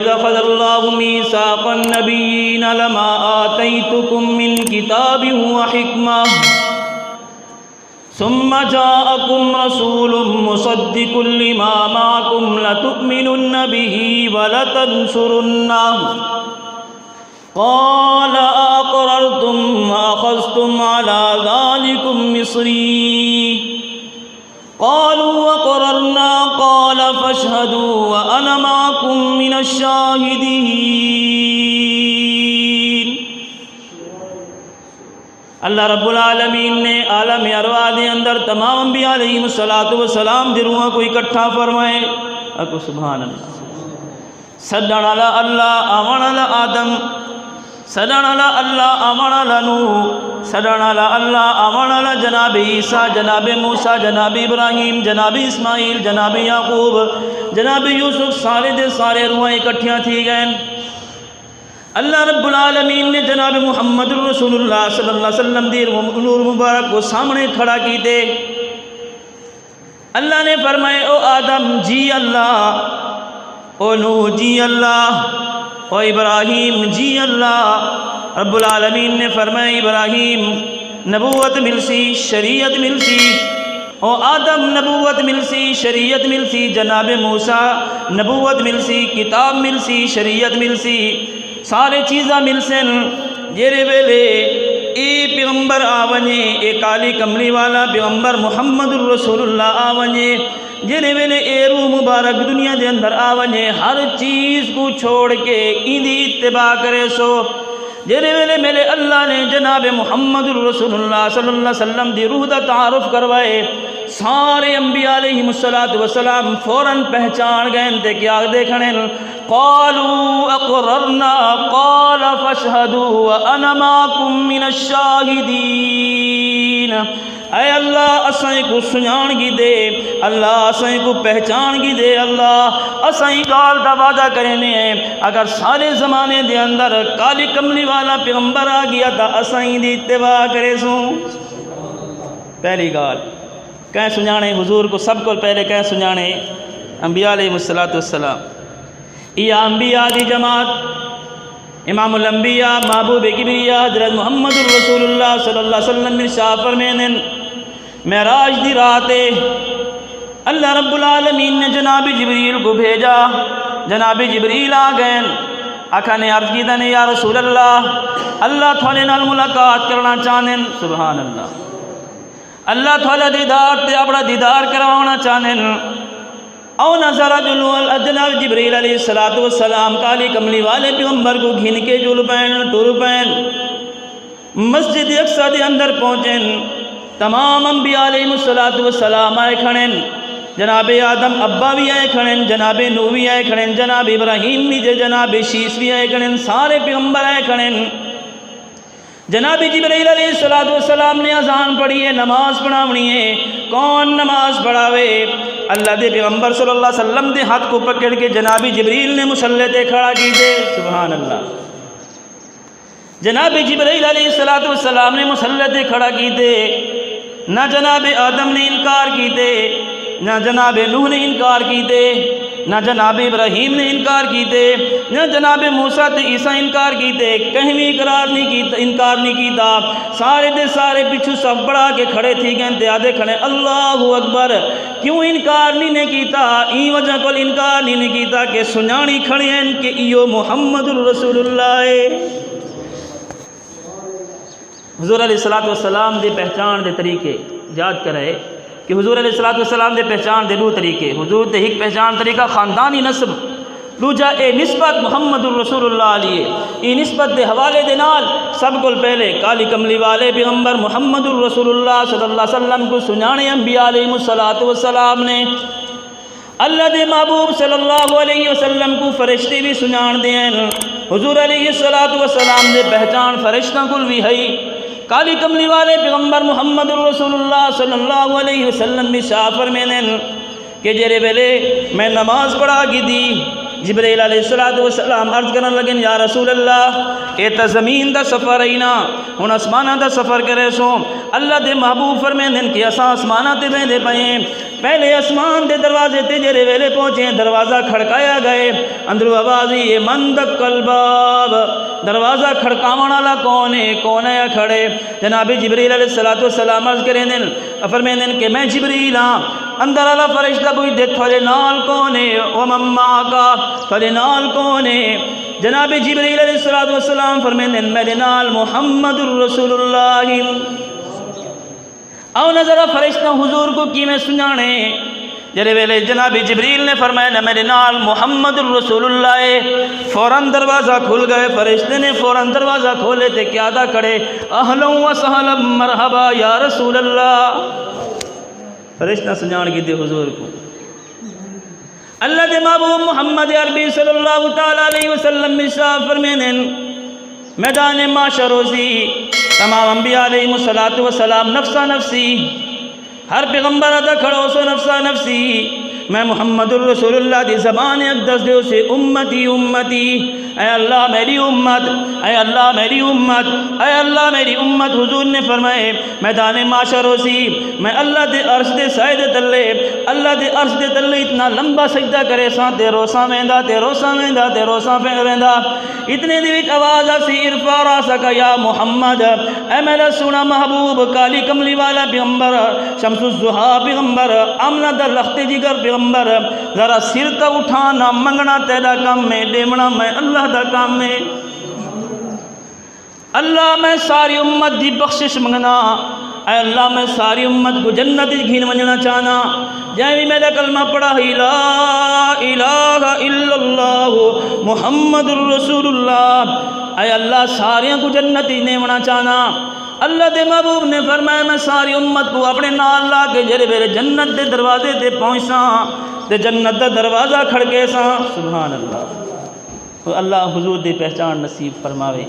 أخذ الله ميثاق النبيين لما آتيتكم من كتاب وحكمة ثم جاءكم رسول مصدق لما معكم لتؤمنن به ولتنصرنه قال أأقررتم وأخذتم على ذلكم مصري قالوا وقررنا قال فاشهدوا وأنا معكم من الشاهدين۔ اللہ رب العالمین نے عالم ارواح دے اندر تمام انبیاء علیہم السلام دی روحاں کو اکٹھا فرمائے۔ اکو سبحان اللہ۔ سدن علی اللہ آمن علی آدم، سدن علی اللہ آمن علی نوح، سدن علی اللہ آمن علی جناب عیسیٰ، جناب موسیٰ، جناب ابراہیم، جناب اسماعیل، جناب یعقوب، جناب یوسف، سارے دے سارے روحاں اکٹھیاں تھی گئے۔ اللہ رب العالمین نے جناب محمد رسول اللہ صلی اللہ علیہ وسلم دی نور مبارک کو سامنے کھڑا کی دے۔ اللہ نے فرمائے او آدم جی اللہ، او نوح جی اللہ، او ابراہیم جی اللہ۔ رب العالمین نے فرمائے ابراہیم نبوت ملسی، شریعت ملسی، او آدم نبوت ملسی، شریعت ملسی، جناب موسیٰ نبوت ملسی، کتاب ملسی، شریعت ملسی، سارے چیزاں ملسن۔ جیرے ویلے اے پیغمبر آونجے، اے کالی کملی والا پیغمبر محمد الرسول اللہ آونجے، جیرے ویلے اے روح مبارک دنیا دے اندر آونجے، ہر چیز کو چھوڑ کے ایندی اتباع کرے سو۔ جیرے ویلے میرے اللہ نے جناب محمد الرسول اللہ صلی اللہ علیہ وسلم دی روح دا تعارف کروائے، سارے انبیاء علیہم السلام فوراً پہچان گئے تے کیا دیکھنے قالوا اقررنا قال فاشهدوا وانا معكم من الشاهدين۔ اے اللہ اسائیں کو سنجان گی دے، اللہ اسائیں کو پہچان گی دے، اللہ اسائیں گال دا وعدہ کرنے ہیں اگر سارے زمانے دے اندر کالی کملی والا پیغمبر آ گیا تا اسائیں دی اتباع کرے سوں۔ پہلی گال کہیں سنجانے حضور کو سب کو پہلے کہیں سنجانے انبیاء علیہ السلام۔ یہ انبیاء دی جماعت امام الانبیاء محبوب کبریاء حضرت محمد الرسول اللہ صلی اللہ علیہ وسلم ارشاد فرمائے معراج دی رات اللہ رب العالمین نے جناب جبریل کو بھیجا، جناب جبریل آ گئے، آقا نے عرض کی نے یا رسول اللہ تھوڑے نال ملاقات کرنا چاہنے۔ سبحان اللہ تھوڑا دیدار تے اپنا دیدار کروانا چاہنے۔ او نظر جناب جبریل علیہ السلام کالی کملی والے پیغمبر کو گھن کے جل پین ٹر پین مسجد اقصی دے اندر پہنچیں، تمام انبیاء علیہ السلام آئے کھڑیں، جناب آدم ابا بھی آئے کھڑیں، جناب نوح بھی آئے کھڑیں، جناب ابراہیم بھی جناب شیس بھی آئے کھڑیں، سارے پیغمبر آئے کھڑیں۔ جناب جبریل علیہ السلام نے اذان پڑھی ہے، نماز پڑھاونی ہے۔ کون نماز پڑھاوے؟ اللہ دے پیغمبر صلی اللہ علیہ وسلم دے ہاتھ کو پکڑ کے جناب جبریل نے مصلی تے کھڑا کیتے۔ سبحان اللہ۔ جناب جبریل علیہ السلام نے مصلی تے کھڑا کیتے، نہ جناب آدم نے انکار کیتے، نہ جناب نوح نے انکار کیتے، نہ جناب ابراہیم نے انکار کیتے، نہ جناب موسیٰ تے عیسیٰ انکار کیتے، کہیں بھی انکار نہیں کیتا۔ سارے دے سارے پچھو صف بڑھا کے کھڑے تھی گئے تے آدھے کھڑے اللہ اکبر۔ کیوں انکار نہیں کیتا؟ این وجہ کو انکار نہیں کیتا کہ سنانی کھڑے ہیں کہ ایو محمد الرسول اللہ ہے۔ حضور علیہ السلام دے پہچان دے طریقے یاد کرے کہ حضور علیہ السلام دے پہچان دے دو طریقے، حضور دے ایک پہچان طریقہ خاندانی نسب، دوجا اے نسبت محمد الرسول اللہ علیہ، ای نسبت دے حوالے دے نال سب کو پہلے کالی کملی والے پیغمبر محمد الرسول اللہ صلی اللہ علیہ وسلم کو سنانے انبیاء علیہ السلام نے۔ اللہ دے محبوب صلی اللہ علیہ وسلم کو فرشتے بھی سنان دیں، حضور علیہ السلام دے پہچان فرشتہ کل بھی ہے۔ کالی کملی والے پیغمبر محمد الرسول اللہ صلی اللہ علیہ وسلم بھی شافر میں نے کہ جیرے ویلے میں نماز پڑھا کی دی، جبریل علیہ السلام عرض کرنے لگے یا رسول اللہ اے تا زمین دا سفر اینا ہن آسمانہ دا سفر کرے سو۔ اللہ دے محبوب فرمائیں کہ اساں آسمانہ تے ویندے پئیں پہلے آسمان دے دروازے تے جڑے ویلے پہنچے دروازہ کھڑکایا گئے اندروں آواز یہ من دق الباب دروازہ کھڑکاون والا کون ہے کھڑے جناب جبریل علیہ السلام عرض کریں دن فرمائیں کہ میں جبریل ہاں اندر والا فرشتہ پوچھ دے تھوڑے نال کون ہے ومن معک تھوڑے نال کون ہے جناب جبریل علیہ السلام فرمائیں میرے نال محمد الرسول اللہ او نظر فرشتہ حضور کو کی میں سنانے جڑے ویلے جناب جبریل نے فرمایا میرے نال محمد الرسول اللہ فوراً دروازہ کھل گئے فرشتے نے فوراً دروازہ کھولے تے کیا دا کڑے اہلا و سہلا مرحبا یا رسول اللہ فرشتہ سنان کی دے حضور کو اللہ دے محبوب محمد عربی صلی اللہ تعالی علیہ وسلم ارشاد فرمائیں میدان معاشر روزی تمام انبیاء علیہ السلام نفسا نفسی ہر پیغمبر ادا کھڑو سو نفسا نفسی میں محمد الرسول اللہ دی زبان اقدس دے اسے امتی امتی اے اللہ میری امت اے اللہ میری امت اے اللہ میری امت حضور نے فرمائے میدان معاشر روسی میں اللہ دے عرش دے سائے دے تلے اللہ دے عرش دے تلے اتنا لمبا سجدہ کرے ساں تے روساں ویندا تے روساں ویندا تے روساں ویندا اتنے دی وچ آواز آسی ارفع راسک یا محمد اے میرا سونا محبوب کالی کملی والا پیغمبر شمس الضحیٰ پیغمبر آمنہ در لخت جگر پیغمبر ذرا سر تا اٹھانا منگنا تیرا کام میں دیمنا میں اللہ دا کام میں اللہ میں ساری امت دی بخشش منگنا اے اللہ میں ساری امت کو جنت گھین منجنا چاہنا جائے بھی میرا کلمہ پڑھا ہی لا الہ الا اللہ محمد الرسول اللہ اے اللہ ساریاں کو جنت ہی نیمنا چاہنا اللہ دے محبوب نے فرمایا میں ساری امت کو اپنے نال لا کے جڑے میرے جنت دے دروازے تے پہنچاں تے جنت دا دروازہ کھڑکے ساں سبحان اللہ اللہ حضور دی پہچان نصیب فرماوے